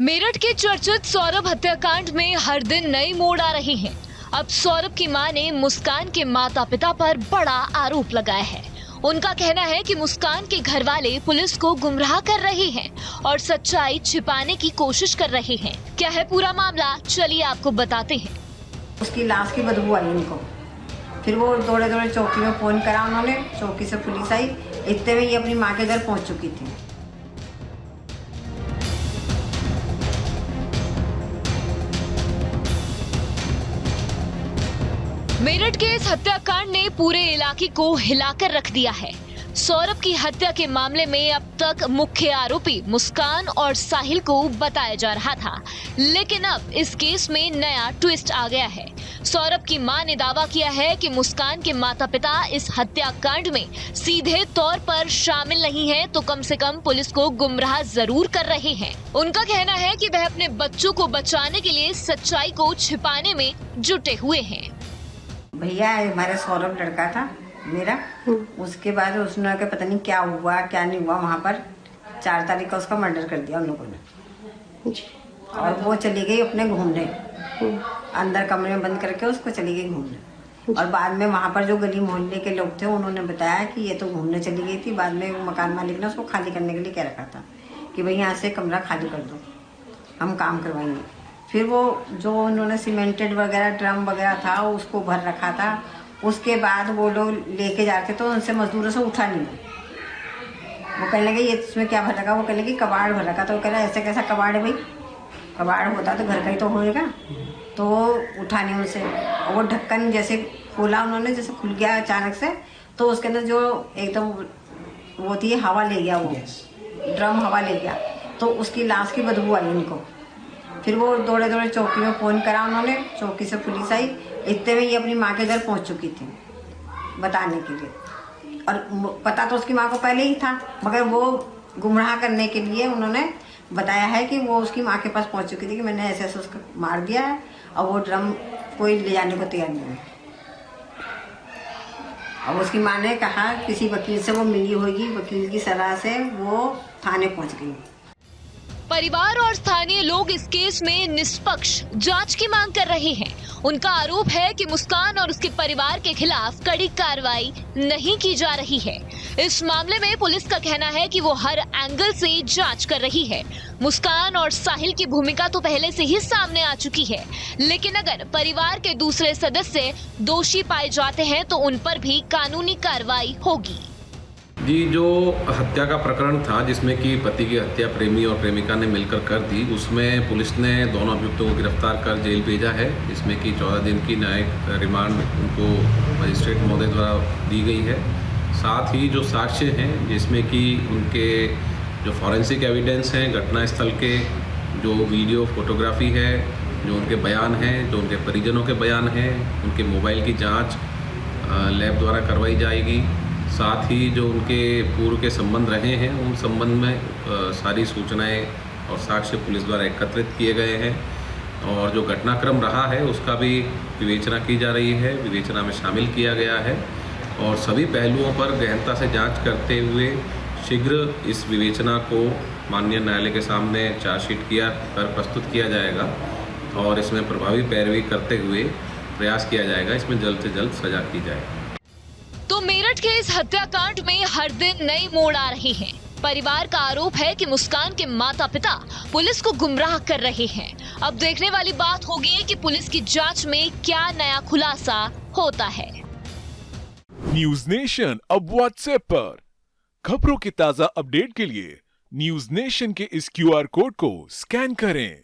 मेरठ के चर्चित सौरभ हत्याकांड में हर दिन नई मोड़ आ रही है। अब सौरभ की मां ने मुस्कान के माता पिता पर बड़ा आरोप लगाया है। उनका कहना है कि मुस्कान के घर वाले पुलिस को गुमराह कर रहे हैं और सच्चाई छिपाने की कोशिश कर रहे हैं। क्या है पूरा मामला, चलिए आपको बताते हैं। उसकी लाश की बदबू आई उनको, फिर वो दौड़े दौड़े चौकी में फोन करा उन्होंने, चौकी से पुलिस आई। इतने में ये अपनी माँ के घर पहुंच चुकी थी। मेरठ के इस हत्याकांड ने पूरे इलाके को हिलाकर रख दिया है। सौरभ की हत्या के मामले में अब तक मुख्य आरोपी मुस्कान और साहिल को बताया जा रहा था, लेकिन अब इस केस में नया ट्विस्ट आ गया है। सौरभ की मां ने दावा किया है कि मुस्कान के माता पिता इस हत्याकांड में सीधे तौर पर शामिल नहीं हैं, तो कम से कम पुलिस को गुमराह जरूर कर रहे हैं। उनका कहना है कि वह अपने बच्चों को बचाने के लिए सच्चाई को छिपाने में जुटे हुए हैं। भैया हमारे सौरभ लड़का था मेरा, उसके बाद उसने के पता नहीं क्या हुआ क्या नहीं हुआ, वहाँ पर 4 तारीख का उसका मर्डर कर दिया उन लोगों ने। और वो चली गई अपने घूमने, अंदर कमरे में बंद करके उसको चली गई घूमने। और बाद में वहाँ पर जो गली मोहल्ले के लोग थे उन्होंने बताया कि ये तो घूमने चली गई थी। बाद में मकान मालिक ने उसको खाली करने के लिए कह रखा था कि भाई यहाँ से कमरा खाली कर दो, हम काम करवाएंगे। फिर वो जो उन्होंने सीमेंटेड वगैरह ड्रम वगैरह था उसको भर रखा था। उसके बाद वो लोग लेके जाते तो उनसे मजदूरों से उठा नहीं। वो कहने लगे ये इसमें क्या भर रखा, वो कहने लगे कबाड़ भर रखा। तो वो कह रहा ऐसे कैसा कबाड़ है भाई, कबाड़ होता तो घर का ही तो होएगा। तो वो उठा नहीं उनसे। और वो ढक्कन जैसे खोला उन्होंने, जैसे खुल गया अचानक से, तो उसके अंदर जो एकदम वो थी हवा ले गया, वो ड्रम हवा ले गया। तो उसकी लाश की बदबू आई उनको, फिर वो दौड़े दौड़े चौकी में फोन करा उन्होंने, चौकी से पुलिस आई। इतने में ये अपनी माँ के घर पहुंच चुकी थी बताने के लिए। और पता तो उसकी माँ को पहले ही था, मगर वो गुमराह करने के लिए उन्होंने बताया है कि वो उसकी माँ के पास पहुंच चुकी थी कि मैंने ऐसे ऐसे उसको मार दिया है और वो ड्रम कोई ले जाने को तैयार नहीं है। अब उसकी माँ ने कहा किसी वकील से वो मिली होगी, वकील की सलाह से वो थाने पहुँच गई। परिवार और स्थानीय लोग इस केस में निष्पक्ष जांच की मांग कर रहे हैं। उनका आरोप है कि मुस्कान और उसके परिवार के खिलाफ कड़ी कार्रवाई नहीं की जा रही है। इस मामले में पुलिस का कहना है कि वो हर एंगल से जांच कर रही है। मुस्कान और साहिल की भूमिका तो पहले से ही सामने आ चुकी है, लेकिन अगर परिवार के दूसरे सदस्य दोषी पाए जाते हैं तो उन पर भी कानूनी कार्रवाई होगी। जी, जो हत्या का प्रकरण था जिसमें कि पति की हत्या प्रेमी और प्रेमिका ने मिलकर कर दी, उसमें पुलिस ने दोनों अभियुक्तों को गिरफ्तार कर जेल भेजा है, जिसमें कि 14 दिन की न्यायिक रिमांड उनको मजिस्ट्रेट महोदय द्वारा दी गई है। साथ ही जो साक्ष्य हैं जिसमें कि उनके जो फॉरेंसिक एविडेंस हैं घटनास्थल के, जो वीडियो फोटोग्राफी है, जो उनके बयान हैं, जो उनके परिजनों के बयान हैं, उनके मोबाइल की जाँच लैब द्वारा करवाई जाएगी। साथ ही जो उनके पूर्व के संबंध रहे हैं उन संबंध में सारी सूचनाएं और साक्ष्य पुलिस द्वारा एकत्रित किए गए हैं। और जो घटनाक्रम रहा है उसका भी विवेचना की जा रही है, विवेचना में शामिल किया गया है। और सभी पहलुओं पर गहनता से जांच करते हुए शीघ्र इस विवेचना को माननीय न्यायालय के सामने चार्जशीट कर प्रस्तुत किया जाएगा और इसमें प्रभावी पैरवी करते हुए प्रयास किया जाएगा इसमें जल्द से जल्द सजा की जाए। तो मेरठ के इस हत्याकांड में हर दिन नई मोड़ आ रही है। परिवार का आरोप है कि मुस्कान के माता पिता पुलिस को गुमराह कर रहे हैं। अब देखने वाली बात होगी कि पुलिस की जांच में क्या नया खुलासा होता है। न्यूज नेशन अब व्हाट्सएप पर खबरों की ताजा अपडेट के लिए न्यूज नेशन के इस QR कोड को स्कैन करें।